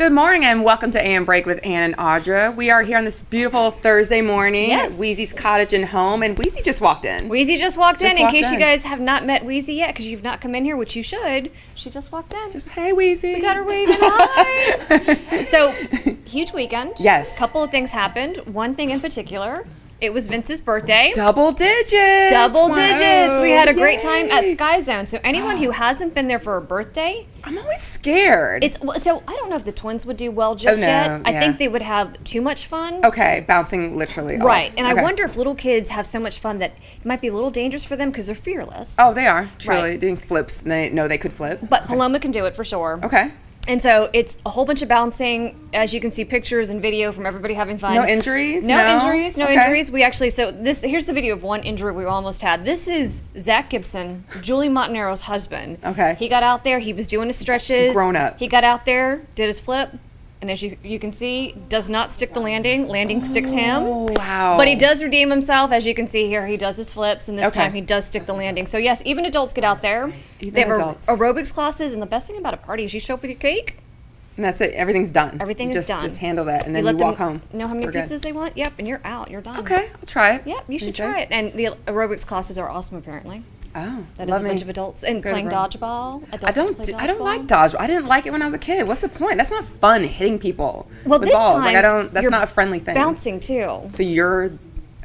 Good morning and welcome to AM Break with Ann and Audra. We are here on this beautiful Thursday morning at Wheezy's Cottage and Home, and Wheezy just walked in. Wheezy just walked in. In case you guys have not met Wheezy yet, because you've not come in here, which you should, she just walked in. Just, hey, Wheezy. We got her waving hi. So, huge weekend. Yes. Couple of things happened. One thing in particular. It was Vince's birthday. Double digits. Double digits. We had a great time at Sky Zone. So anyone who hasn't been there for a birthday, I'm always scared. So I don't know if the twins would do well just yet. I think they would have too much fun. Okay, bouncing literally off. Right. And I wonder if little kids have so much fun that it might be a little dangerous for them because they're fearless. Oh, they are. Truly. Doing flips. And they know they could flip. But Paloma can do it for sure. Okay. And so it's a whole bunch of bouncing. As you can see, pictures and video from everybody having fun. No injuries? No injuries. We actually, here's the video of one injury we almost had. This is Zach Gibson, Julie Montanero's husband. Okay. He got out there. He was doing his stretches. Grown up. He got out there, did his flip. And as you can see, does not stick the landing. Landing sticks him. Oh, wow. But he does redeem himself. As you can see here, he does his flips, and this time he does stick the landing. So yes, even adults get out there. They have aerobics classes, and the best thing about a party is you show up with your cake. And that's it. Everything's done. Everything is done. Just handle that, and then you walk home. Know how many pizzas they want? Yep, and you're out. You're done. Okay, I'll try it. Yep, you should try it. And the aerobics classes are awesome, apparently. Oh, that is a bunch of adults and playing dodgeball. I don't like dodgeball. I didn't like it when I was a kid. What's the point? That's not fun hitting people with this balls. Time, that's not a friendly thing. Bouncing too. So you're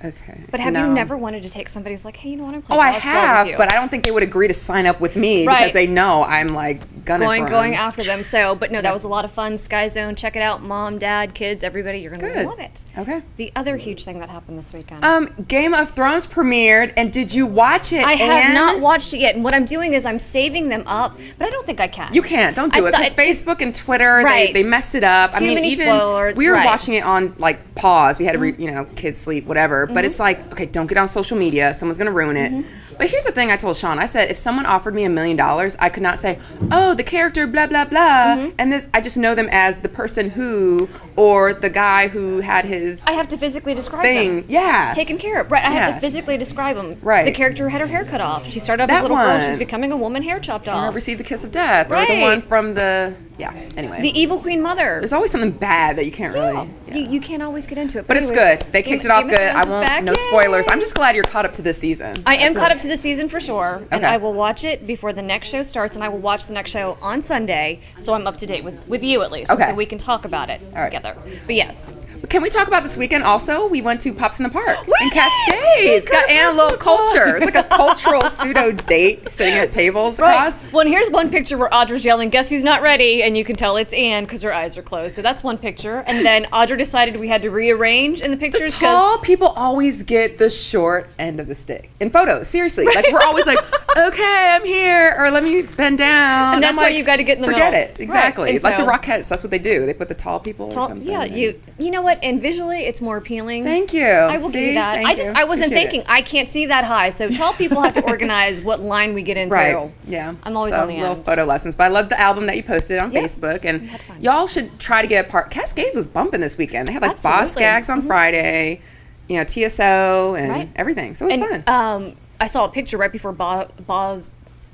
okay. But have you never wanted to take somebody who's like, hey, you know what, I'm playing dodgeball? I have, with you? But I don't think they would agree to sign up with me because they know I'm like going after them. So, but no, that was a lot of fun. Sky Zone, check it out. Mom, dad, kids, everybody, you're gonna love it. Okay. The other huge thing that happened this weekend. Game of Thrones premiered, and did you watch it? I have not watched it yet, and what I'm doing is I'm saving them up, but I don't think I can. You can't. Don't do it because Facebook and Twitter they mess it up. Too many spoilers, we were watching it on like pause. We had to kids sleep, whatever. But it's like, okay, don't get on social media. Someone's gonna ruin it. But here's the thing I told Sean. I said, if someone offered me $1 million, I could not say, oh, the character, blah, blah, blah. And this, I just know them as the person who, or the guy who had his I have to physically describe them. Yeah. Taken care of. Right. I have to physically describe them. Right. The character who had her hair cut off. She started off as a little girl. She's becoming a woman, hair chopped off. Or received the kiss of death. Or the one from anyway. The evil queen mother. There's always something bad that you can't really. You can't always get into it. But it's good. They kicked it off good. I won't, no spoilers. I'm just glad you're caught up to this season. I am caught up to the season for sure. And I will watch it before the next show starts, and I will watch the next show on Sunday, so I'm up to date with you at least. So we can talk about it together. But yes. Can we talk about this weekend also? We went to Pops in the Park in Cascades. Got Anna a little culture. It's like a cultural pseudo date sitting at tables across. Well, and here's one picture where Audra's yelling, guess who's not ready? And you can tell it's Anne because her eyes are closed. So that's one picture. And then Audra decided we had to rearrange in the pictures. The tall people always get the short end of the stick. In photos, seriously. Like, we're always like, okay, I'm here, or let me bend down. And that's why you got to get in the middle. Forget it. Exactly. It's like the Rockettes. That's what they do. They put the tall people or something. Yeah, you know what? And visually, it's more appealing. Thank you. I will give you that. I wasn't thinking. I can't see that high. So tall people have to organize what line we get into. Right. Yeah. I'm always on the little end. photo lessons. But I love the album that you posted on Facebook, and y'all should try to get a part. Cascades was bumping this weekend. They had like Boss Skaggs on Friday, TSO and everything. So it was fun. I saw a picture right before Boss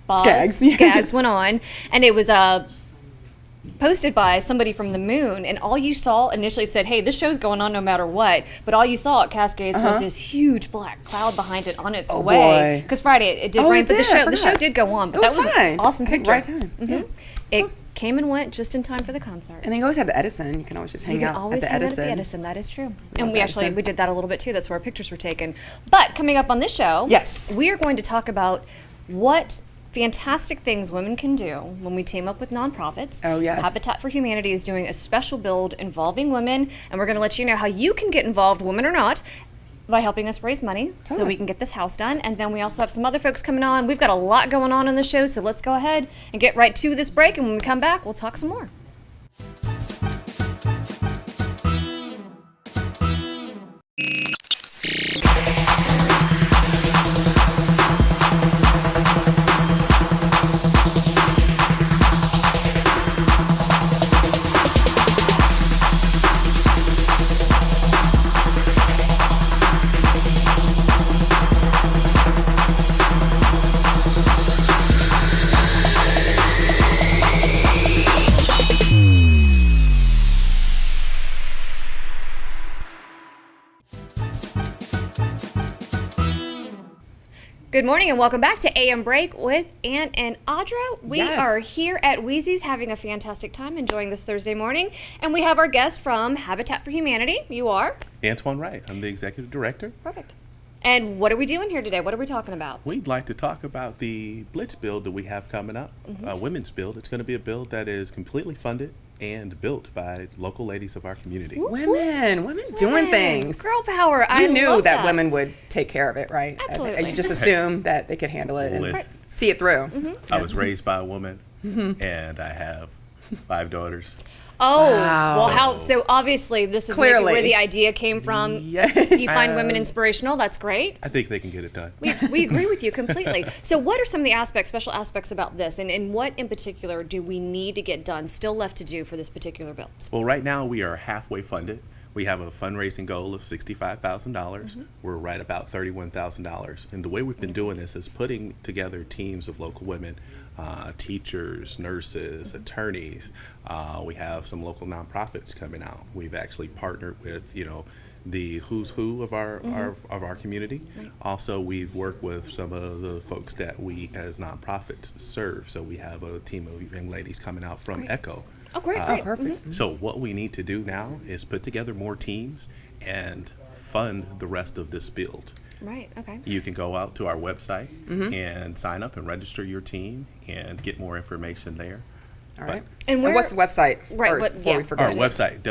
Skaggs. Skaggs went on, and it was posted by somebody from the Moon, and all you saw initially said, hey, this show's going on no matter what, but all you saw at Cascades was this huge black cloud behind it on its way. Because Friday it did rain, but the show did go on. But that was an awesome picture. Right time. It came and went just in time for the concert. And they always have the Edison. You can always just hang out at the Edison. That is true. And we did that a little bit too. That's where our pictures were taken. But coming up on this show, we are going to talk about what fantastic things women can do when we team up with nonprofits. Oh, yes. Habitat for Humanity is doing a special build involving women, and we're going to let you know how you can get involved, women or not, by helping us raise money so we can get this house done. And then we also have some other folks coming on. We've got a lot going on in the show, so let's go ahead and get right to this break, and when we come back, we'll talk some more. Good morning and welcome back to AM Break with Ann and Audra. We Yes. are here at Wheezy's having a fantastic time enjoying this Thursday morning. And we have our guest from Habitat for Humanity. You are? Antoine Wright. I'm the executive director. Perfect. And what are we doing here today? What are we talking about? We'd like to talk about the Blitz build that we have coming up, a women's build. It's going to be a build that is completely funded and built by local ladies of our community. Women doing things. Girl power. I You knew love that women would take care of it, right? Absolutely. You just assumed that they could handle it and Listen. see it through. I was raised by a woman, and I have 5 daughters. Oh, Wow. well, so obviously this is maybe Clearly. where the idea came from. Yes. You find women inspirational. That's great. I think they can get it done. We agree with you completely. So what are some of the special aspects about this, and what in particular do we need to get done, still left to do for this particular build? Well, right now we are halfway funded. We have a fundraising goal of $65,000. We're right about $31,000. And the way we've been doing this is putting together teams of local women, teachers, nurses, attorneys. We have some local nonprofits coming out. We've actually partnered with, the who's who of our community. Also, we've worked with some of the folks that we as nonprofits serve. So we have a team of young ladies coming out from ECHO. Oh, great, great. Perfect. So what we need to do now is put together more teams and fund the rest of this build. Right, okay. You can go out to our website and sign up and register your team and get more information there. All right. And And where- what's the website Right, first what- before we yeah. forget? Our website,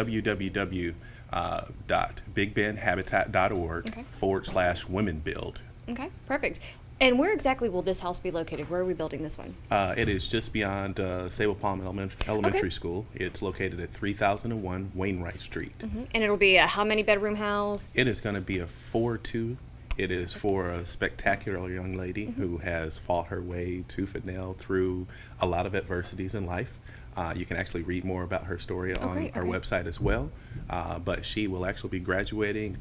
www.bigbenhabitat.org/women build. Okay, perfect. And where exactly will this house be located? Where are we building this one? It is just beyond Sable Palm Elementary School. It's located at 3001 Wainwright Street. And it'll be a how many bedroom house? It is going to be a 4-2. It is for a spectacular young lady who has fought her way tooth and nail through a lot of adversities in life. You can actually read more about her story on great, our okay. website as well. But she will actually be graduating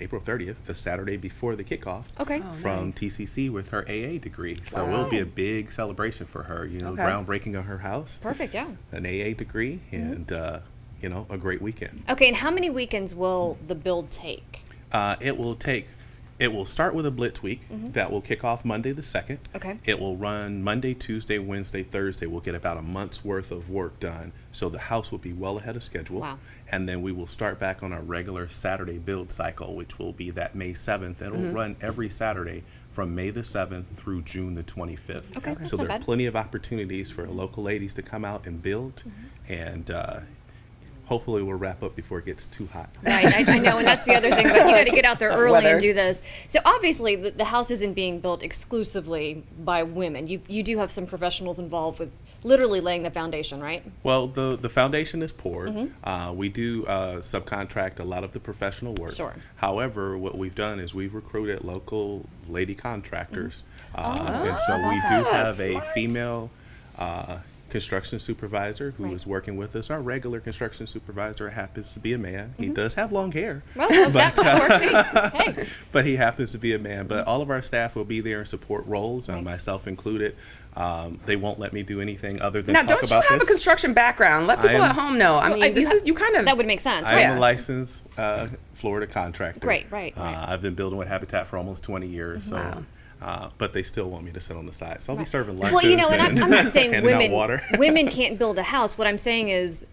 April 30th, the Saturday before the kickoff, Okay. from TCC with her AA degree. So it'll be a big celebration for her. Okay. Groundbreaking on her house, Perfect, yeah. an AA degree, and a great weekend. Okay, and how many weekends will the build take? It will start with a Blitz week that will kick off Monday the 2nd. Okay. It will run Monday, Tuesday, Wednesday, Thursday. We'll get about a month's worth of work done. So the house will be well ahead of schedule. Wow. And then we will start back on our regular Saturday build cycle, which will be that May 7th. And it will run every Saturday from May the 7th through June the 25th. Okay, that's So not there are bad. plenty of opportunities for local ladies to come out and build. And hopefully we'll wrap up before it gets too hot. Right, I know, and that's the other thing, but you got to get out there early Weather. and do this. So obviously, the house isn't being built exclusively by women. You do have some professionals involved with literally laying the foundation, right? Well, the foundation is poured. We do subcontract a lot of the professional work. Sure. However, what we've done is we've recruited local lady contractors. And so we do have a female construction supervisor who is working with us. Our regular construction supervisor happens to be a man. He does have long hair. Well, that works. Hey, But he happens to be a man. But all of our staff will be there in support roles, myself included. They won't let me do anything other than Now, talk don't you about have this. a construction background? Let people am- at home know. I mean, this is you kind of that would make sense. I Right? am a licensed Florida contractor. Right. I've been building with Habitat for almost 20 years. So, Wow. but they still want me to sit on the side. So I'll be serving lunches Well, and I'm not saying handing out women water. women can't build a house. What I'm saying is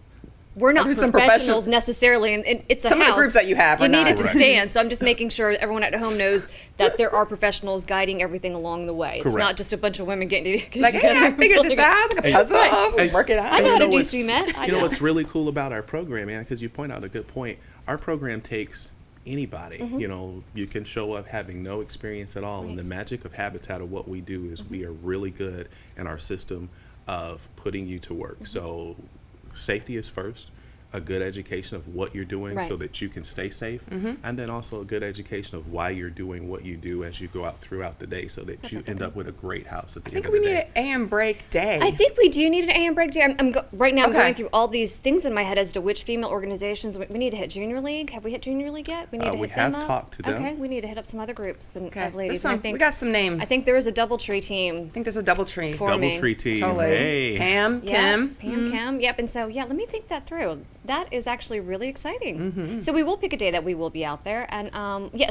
we're not There's some professionals professional- necessarily, and it's a Some of the house. groups that you have are need not. it to Correct. stand. So I'm just making sure everyone at home knows that there are professionals guiding everything along the way. It's Correct. not just a bunch of women getting like, together. hey, I figured this building a- out. Like a puzzle. Hey, Work it out. I know how to You do what's- CMET. I You know know. what's really cool about our program, man, because you point out a good point. Our program takes anybody. You can show up having no experience at all. And the magic of Habitat of what we do is we are really good in our system of putting you to work. So safety is first. A good education of what you're doing so Right. that you can stay safe, and then also a good education of why you're doing what you do as you go out throughout the day so that you end up with a great house at the I think end we of the need day. an AM break day. I think we do need an AM break day. Right now I'm Okay. going through all these things in my head as to which female organizations we need to hit. Junior League. Have we hit Junior League yet? We need to We hit them have up. talked to them. Okay, we need to hit up some other groups and Okay. of ladies. There's And I some, think we got some names. I think there is a DoubleTree team. I think there's a double tree. For- forming. Doubletree team. Totally. Hey. Pam, Yeah, Kim. Pam, Cam. Yep. And so, yeah, let me think that through. That is actually really exciting. So we will pick a day that we will be out there, and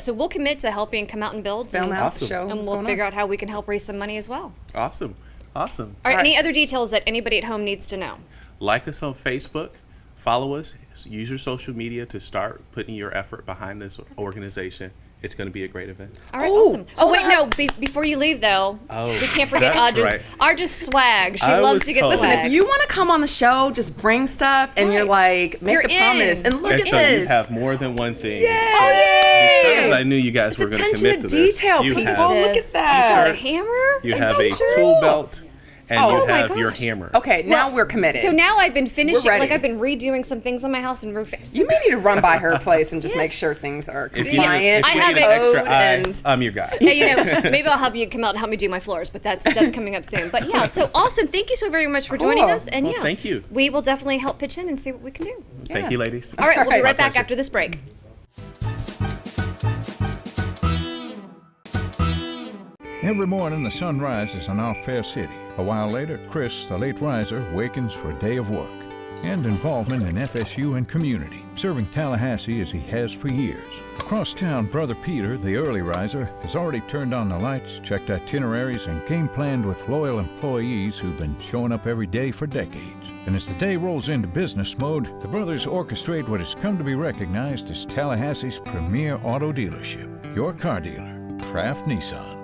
so we'll commit to helping come out and build, Film out, Awesome. show and what's we'll going figure on. out how we can help raise some money as well. Awesome. Awesome. All right, All right. any other details that anybody at home needs to know? Like us on Facebook, follow us, use your social media to start putting your effort behind this organization. It's going to be a great event. All right, Oh, awesome. Oh, wait, no, before you leave, though, Oh, we can't forget that's Audra's, right. Audra's swag. She I loves was to get told- swag. Listen, if you want to come on the show, just bring stuff, and you're like, make You're the promise, in. and look And at so this. you have more than one thing. Yay! So Oh, yay! because I knew you guys It's were going to attention commit to to this, detail, you people. have Look at This that. A hammer? you It's have so a true. tool belt, and Oh you my have your gosh. hammer. Okay, now we're committed. So now I've been finishing, ready. like I've been redoing some things on my house and roofing. you may need to run by her place and just make Yes. sure things are If you need, compliant. if you I have need an an extra code eye, and I'm your guy. Hey, maybe I'll help you come out and help me do my floors, but that's coming up soon. But yeah, so awesome. Thank you so very much for joining Cool. us. And Well, yeah, thank you. We will definitely help pitch in and see what we can do. Thank you, ladies. All right, we'll be right. right back pleasure. after this break. Every morning the sun rises in our fair city. A while later, Chris, the late riser, wakens for a day of work and involvement in FSU and community, serving Tallahassee as he has for years. Across town, Brother Peter, the early riser, has already turned on the lights, checked itineraries, and game planned with loyal employees who've been showing up every day for decades. And as the day rolls into business mode, the brothers orchestrate what has come to be recognized as Tallahassee's premier auto dealership, your car dealer, Kraft Nissan.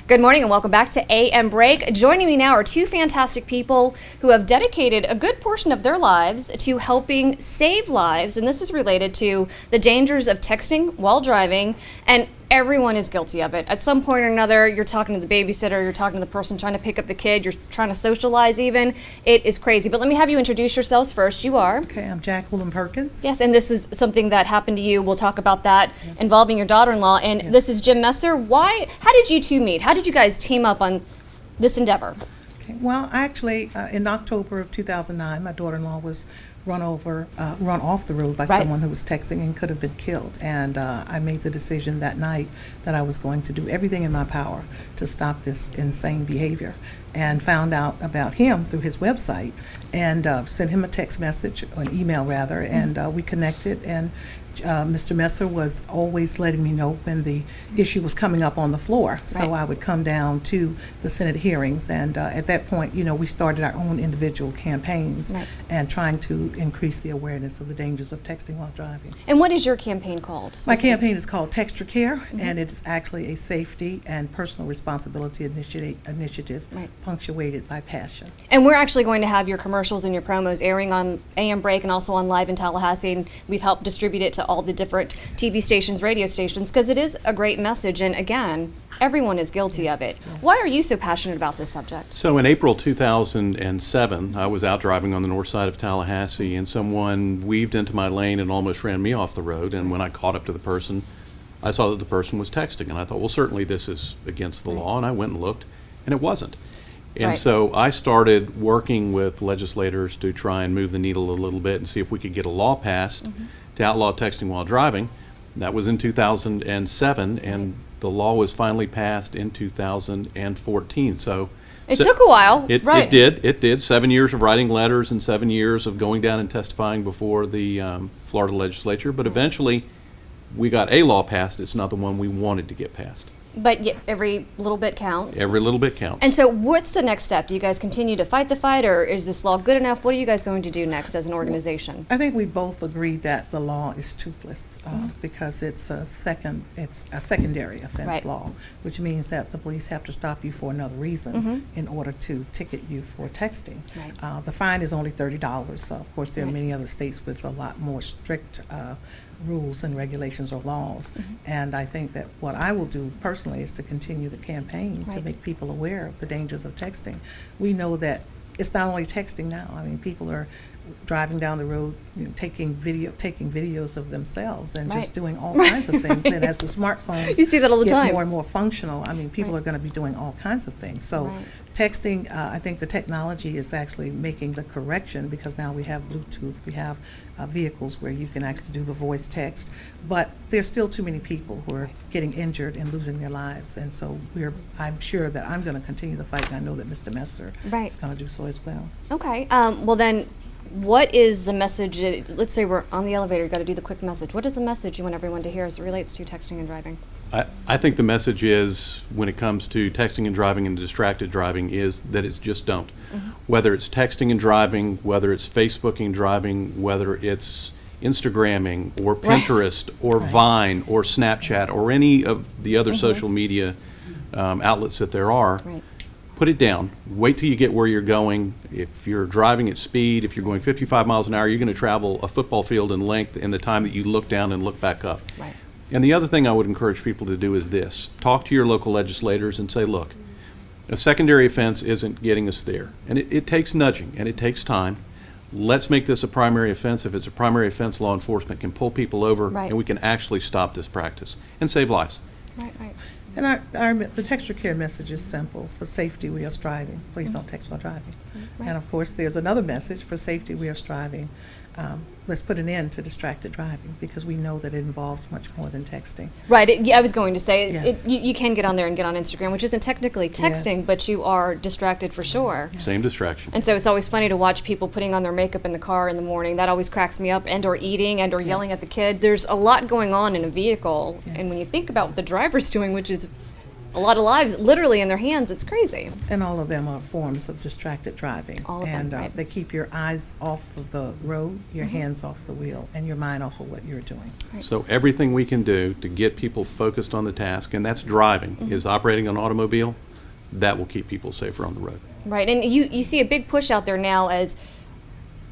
Good morning and welcome back to AM Break. Joining me now are two fantastic people who have dedicated a good portion of their lives to helping save lives, and this is related to the dangers of texting while driving, and everyone is guilty of it. At some point or another, you're talking to the babysitter, you're talking to the person trying to pick up the kid, you're trying to socialize even. It is crazy. But let me have you introduce yourselves first. You are? Okay, I'm Jacqueline Perkins. Yes, and this is something that happened to you. We'll talk about that involving your daughter-in-law. And this is Jim Messer. How did you two meet? How did you guys team up on this endeavor? Okay, well, actually, in October of 2009, my daughter-in-law was run off the road by Right. someone who was texting and could have been killed. And I made the decision that night that I was going to do everything in my power to stop this insane behavior, and found out about him through his website, and sent him a text message, or an email rather, and we connected. And Mr. Messer was always letting me know when the issue was coming up on the floor, so Right. I would come down to the Senate hearings, and at that point, we started our own individual campaigns Right. and trying to increase the awareness of the dangers of texting while driving. And what is your campaign called? My campaign is called Texture Care, and it is actually a safety and personal responsibility initiative Right. punctuated by passion. And we're actually going to have your commercials and your promos airing on AM Break and also on Live in Tallahassee. And we've helped distribute it to all the different TV stations, radio stations, because it is a great message. And again, everyone is guilty of it. Why are you so passionate about this subject? So in April 2007, I was out driving on the north side of Tallahassee, and someone weaved into my lane and almost ran me off the road. And when I caught up to the person, I saw that the person was texting, and I thought, well, certainly this is against the law, and I went and looked, and it wasn't. And Right. so I started working with legislators to try and move the needle a little bit and see if we could get a law passed to outlaw texting while driving. That was in 2007, and the law was finally passed in 2014. So It took a while, It right? did. 7 years of writing letters and 7 years of going down and testifying before the Florida legislature. But eventually, we got a law passed. It's not the one we wanted to get passed. But yet every little bit counts. Every little bit counts. And so what's the next step? Do you guys continue to fight the fight, or is this law good enough? What are you guys going to do next as an organization? I think we both agree that the law is toothless because it's a secondary offense Right. law, which means that the police have to stop you for another reason in order to ticket you for texting. Right. The fine is only $30. So of course, there are Right. many other states with a lot more strict rules and regulations or laws. And I think that what I will do personally is to continue the campaign to Right. make people aware of the dangers of texting. We know that it's not only texting now. I mean, people are driving down the road, taking videos of themselves and just Right. doing all kinds of things. And as the smartphones You see that all the get time. more and more functional, I mean, people Right. are going to be doing all kinds of things. So Right. texting, I think the technology is actually making the correction, because now we have Bluetooth, we have vehicles where you can actually do the voice text, but there's still too many people who are getting injured and losing their lives, and so I'm sure that I'm going to continue the fight, and I know that Mr. Messer Right. is going to do so as well. Okay. Well, then, what is the message? Let's say we're on the elevator. You got to do the quick message. What is the message you want everyone to hear as it relates to texting and driving? I think the message is, when it comes to texting and driving and distracted driving, is that it's just don't. Whether it's texting and driving, whether it's Facebooking driving, whether it's Instagramming or Right. Pinterest or Vine or Snapchat or any of the other social media outlets that there are, Right. put it down. Wait till you get where you're going. If you're driving at speed, if you're going 55 miles an hour, you're going to travel a football field in length in the time that you look down and look back up. Right. And the other thing I would encourage people to do is this: talk to your local legislators and say, look, a secondary offense isn't getting us there. And it takes nudging and it takes time. Let's make this a primary offense. If it's a primary offense, law enforcement can pull people over Right. and we can actually stop this practice and save lives. Right. Right. And the texture care message is simple. For safety, we are striving. Please don't text while driving. Right. And of course, there's another message: for safety, we are striving. Let's put an end to distracted driving, because we know that it involves much more than texting. Right. Yeah, I was going to say, Yes. you can get on there and get on Instagram, which isn't technically texting, Yes. but you are distracted for sure. Same distraction. And so it's always funny to watch people putting on their makeup in the car in the morning. That always cracks me up, and or eating, and or yelling at Yes. the kid. There's a lot going on in a vehicle, and when Yes. you think about what the driver's doing, which is a lot of lives literally in their hands, it's crazy. And all of them are forms of distracted driving. All of them, And right. they keep your eyes off of the road, your hands off the wheel, and your mind off of what you're doing. So everything we can do to get people focused on the task, and that's driving, is operating an automobile, that will keep people safer on the road. Right, and you see a big push out there now as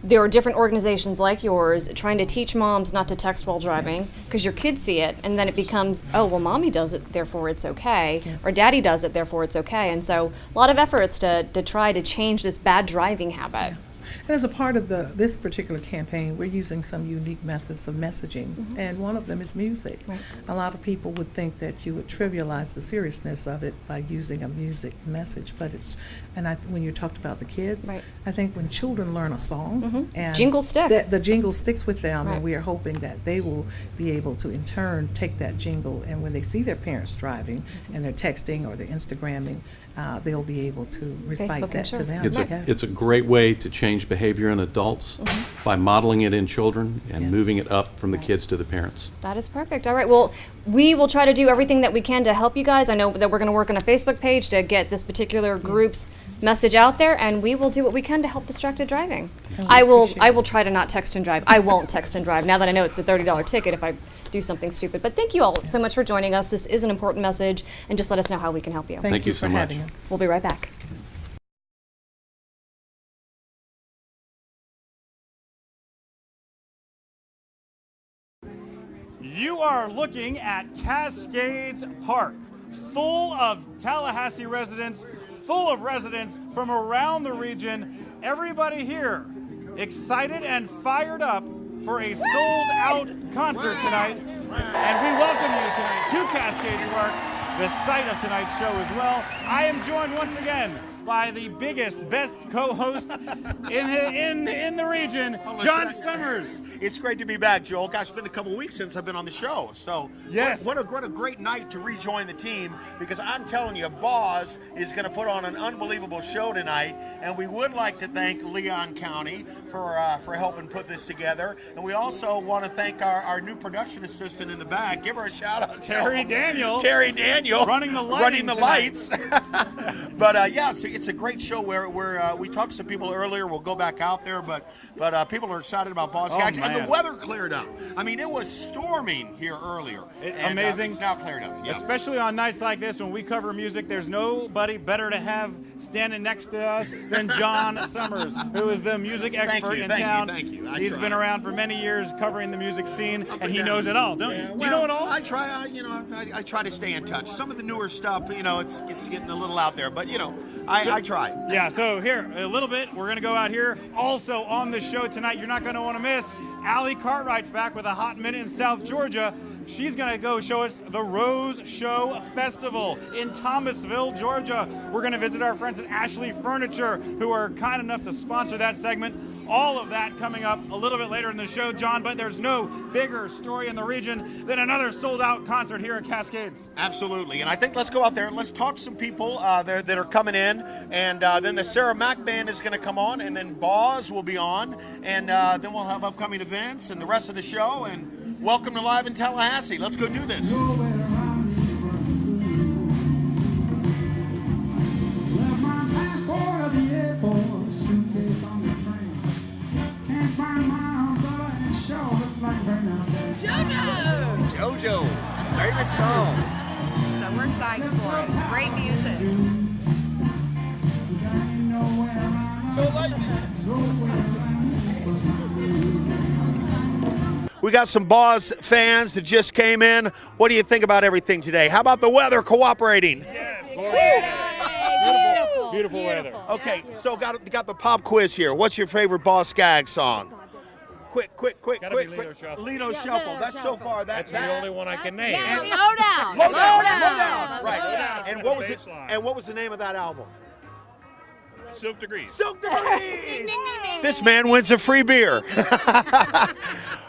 there are different organizations like yours trying to teach moms not to text while driving, Yes. because your kids see it, and then it becomes, oh, well, mommy does it, therefore it's okay, Yes. or daddy does it, therefore it's okay. And so a lot of efforts to try to change this bad driving habit. And as a part of this particular campaign, we're using some unique methods of messaging, and one of them is music. Right. A lot of people would think that you would trivialize the seriousness of it by using a music message, but when you talked about the kids, Right. I think when children learn a song, and Jingle stick. the jingle sticks with them, Right. and we are hoping that they will be able to in turn take that jingle, and when they see their parents driving and they're texting or they're Instagramming, they'll be able to recite Facebooking, that sure. to them. It's Yes. it's a great way to change behavior in adults by modeling it in children and Yes. moving it up from the kids to the parents. That is perfect. All right. Well, we will try to do everything that we can to help you guys. I know that we're going to work on a Facebook page to get this particular group's message out there, and we will do what we can to help distracted driving. And we I will appreciate it. try to not text and drive. I won't text and drive now that I know it's a $30 ticket if I do something stupid. But thank you all so much for joining us. This is an important message, and just let us know how we can help you. Thank you for so much. having us. We'll be right back. You are looking at Cascades Park, full of Tallahassee residents, full of residents from around the region. Everybody here excited and fired up for a sold-out concert tonight. And we welcome you tonight to Cascades Park, the site of tonight's show as well. I am joined once again by the biggest, best co-host in the region, John Summers. It's great to be back, Joel. Gosh, it's been a couple weeks since I've been on the show. So Yes. what a great night to rejoin the team, because I'm telling you, Boz is going to put on an unbelievable show tonight, and we would like to thank Leon County for helping put this together. And we also want to thank our new production assistant in the back. Give her a shout out, Terry Daniel. Terry Daniel. Running the lighting lights. But yeah, it's a great show where we talked to some people earlier. We'll go back out there, but people are excited about Boz Scaggs. man. And the weather cleared up. I mean, it was storming here earlier. And, Amazing. it's now cleared up. Yeah. Especially on nights like this when we cover music, there's nobody better to have standing next to us than John Summers, who is the music expert in town. Thank you. He's try. been around for many years covering the music scene, Up and he down. knows it all, don't you? Yeah, Do you know it all? I try. I try to stay in touch. Some of the newer stuff, it's getting a little out there, but I I try. Yeah, so here, a little bit, we're going to go out here. Also on the show tonight, you're not going to want to miss, Allie Cartwright's back with a hot minute in South Georgia. She's going to go show us the Rose Show Festival in Thomasville, Georgia. We're going to visit our friends at Ashley Furniture, who are kind enough to sponsor that segment. All of that coming up a little bit later in the show, John, but there's no bigger story in the region than another sold-out concert here at Cascades. Absolutely, and I think let's go out there and let's talk to some people there that are coming in, and then the Sarah Mack Band is going to come on, and then Boz will be on, and then we'll have upcoming events and the rest of the show, and welcome to Live in Tallahassee. Let's go do this. JoJo, favorite song. So we're excited for it. Great music. We got some Boz fans that just came in. What do you think about everything today? How about the weather cooperating? Beautiful weather. Okay, so got the pop quiz here. What's your favorite Boz Skaggs song? Quick. Gotta be Lido Shuffle. Lido Shuffle. That's so far. That's the only one I can name. Low down. Right. And what was it? And what was the name of that album? Silk Degrees. Silk Degrees. This man wins a free beer.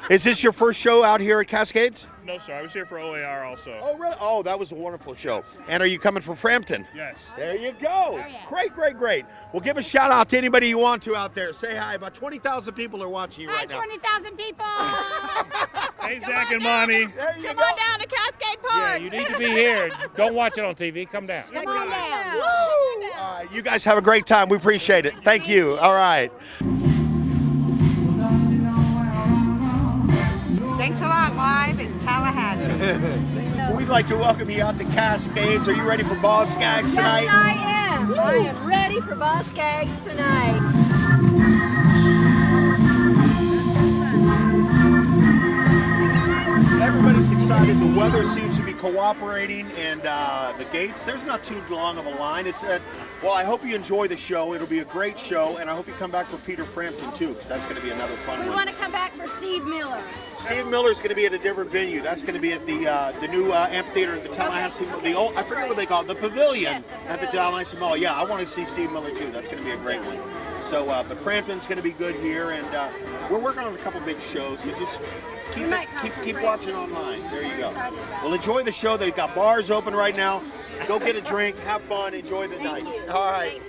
Is this your first show out here at Cascades? No, sir. I was here for OAR also. Oh, really? Oh, that was a wonderful show. And are you coming from Frampton? Yes. There you go. Great. Well, give a shout out to anybody you want to out there. Say hi. About 20,000 people are watching you right now. 20,000 people. Hey, Zach and Monty. There you Come go. on down to Cascade Park. Yeah, you need to be here. Don't watch it on TV. Come down. Come on down. All right, you guys have a great time. We appreciate it. Thank you. All right. Thanks a lot, Live in Tallahassee. We'd like to welcome you out to Cascades. Are you ready for Boz Skaggs tonight? Yes, I am. I am ready for Boz Skaggs tonight. Everybody's excited. The weather seems to be cooperating, and the gates, there's not too long of a line. It's well, I hope you enjoy the show. It'll be a great show, and I hope you come back for Peter Frampton, too, because that's going to be another fun We one. want to come back for Steve Miller. Steve Miller's going to be at a different venue. That's going to be at the new amphitheater at the Tallahassee, the old, I forget what they call it, the Pavilion at the Tallahassee Mall. Yeah, I want to see Steve Miller, too. That's going to be a great one. So, but Frampton's going to be good here, and we're working on a couple big shows, so just keep watching online. There you go. Well, enjoy the show. They've got bars open right now. Go get a drink, have fun, enjoy the night. All right.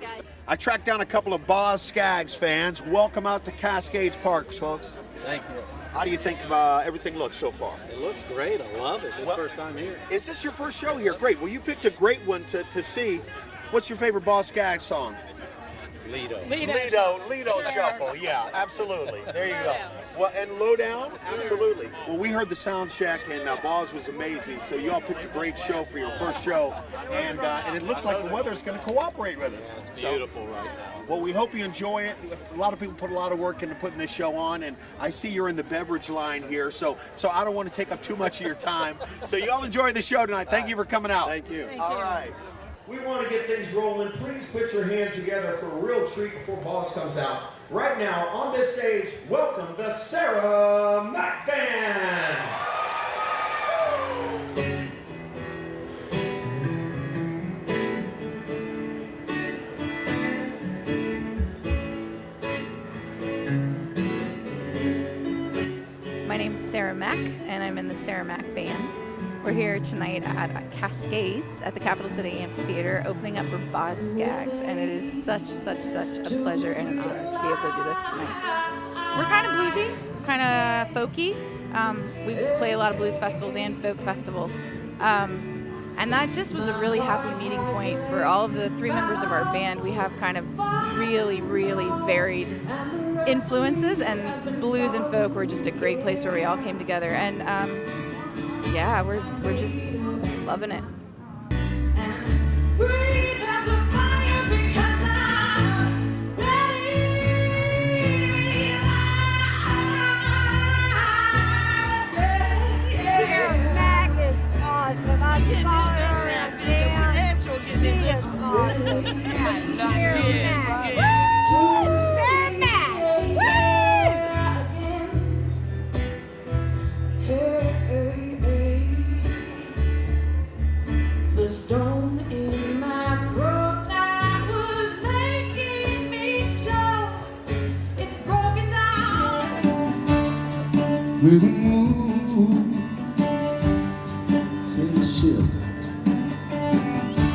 I tracked down a couple of Boz Skaggs fans. Welcome out to Cascades Parks, folks. Thank you. How do you think everything looks so far? It looks great. I love it. This first time here. Is this your first show here? Great. Well, you picked a great one to see. What's your favorite Boz Skaggs song? Lido Shuffle. Yeah, absolutely. There you go. Well, and Lowdown, absolutely. Well, we heard the sound check, and Boz was amazing. So you all picked a great show for your first show, and it looks like the weather's going to cooperate with us. It's beautiful right now. Well, we hope you enjoy it. A lot of people put a lot of work into putting this show on, and I see you're in the beverage line here, so I don't want to take up too much of your time. So you all enjoy the show tonight. Thank you for coming out. Thank you. All right. We want to get things rolling. Please put your hands together for a real treat before Boz comes out. Right now, on this stage, welcome the Sarah Mack Band. My name's Sarah Mack, and I'm in the Sarah Mack Band. We're here tonight at Cascades at the Capital City Amphitheater, opening up for Boz Skaggs, and it is such a pleasure and an honor to be able to do this tonight. We're kind of bluesy, kind of folky. We play a lot of blues festivals and folk festivals, and that just was a really happy meeting point for all of the three members of our band. We have kind of really varied influences, and blues and folk were just a great place where we all came together, and yeah, we're just loving it. Sarah Mack is awesome. I follow her on Instagram. She is awesome. with the moon. Sail the ship,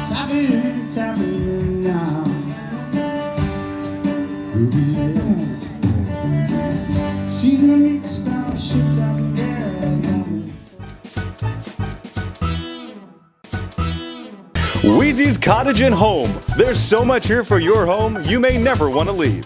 tapping, tapping now. Ruby lips, she's gonna stop shit down there. Wheezy's Cottage and Home. There's so much here for your home, you may never want to leave.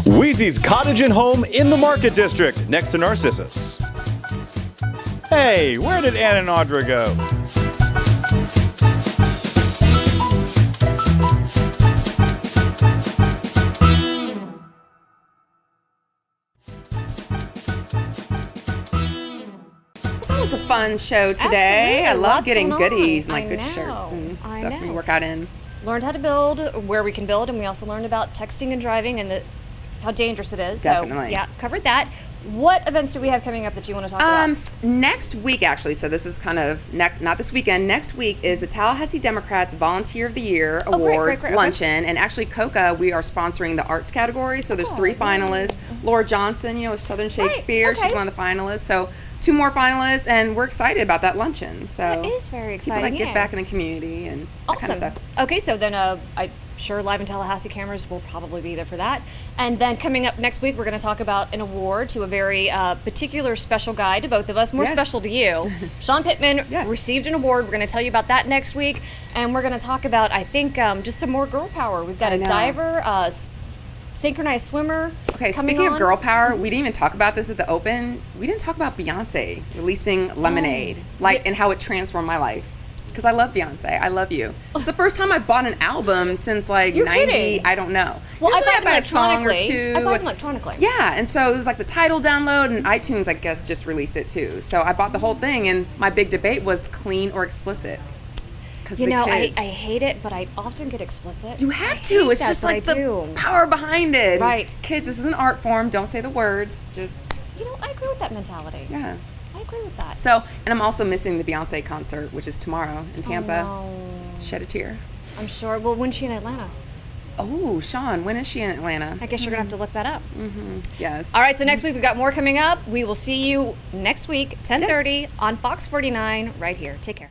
Wheezy's Cottage and Home in the Market District, next to Narcissus. Hey, where did Ann and Audra go? That was a fun show today. Absolutely. I love Lots getting going on. goodies and like I good know. shirts and I stuff we know. work out in. Learned how to build, where we can build, and we also learned about texting and driving and how dangerous it is. Definitely. So, yeah, covered that. What events do we have coming up that you want to talk about? Next week, actually, so this is kind of not this weekend. Next week is the Tallahassee Democrats Volunteer of the Year Awards great, okay. luncheon, and actually Coca, we are sponsoring the arts category. So there's 3 finalists. Laura Johnson, with Southern Shakespeare, okay. she's one of the finalists. So 2 more finalists, and we're excited about that luncheon. So That is very exciting. People that yeah. get back in the community and that Awesome. kind of stuff. Okay, so then I'm sure Live in Tallahassee cameras will probably be there for that. And then coming up next week, we're going to talk about an award to a very particular special guy to both of us, more Yes. special to you. Sean Pittman Yes. received an award. We're going to tell you about that next week. And we're going to talk about, I think, just some more girl power. We've got I a know. diver, synchronized swimmer. Okay, coming speaking on. of girl power, we didn't even talk about this at the Open. We didn't talk about Beyonce releasing Lemonade, and how it transformed my life. Because I love Beyonce. I love you. It's the first time I bought an album since like You're 90. kidding. I don't know. Well, Usually I buy buy a song or electronically. two. I buy them electronically. Yeah, and so it was like the title download, and iTunes, I guess, just released it too. So I bought the whole thing, and my big debate was clean or explicit. Because You the know, kids. I hate it, but I often get explicit. You have I to. hate It's that, just but like I the do. power behind it. Right. Kids, this is an art form. Don't say the words. Just, You know, I agree with that mentality. yeah. I agree with that. So, and I'm also missing the Beyonce concert, which is tomorrow in Tampa. Oh, no. Shed a tear. I'm sure. Well, when's she in Atlanta? Oh, Sean, when is she in Atlanta? I guess you're going to have to look that up. Yes. All right, so next week we've got more coming up. We will see you next week, 10:30 on Fox 49 right here. Take care.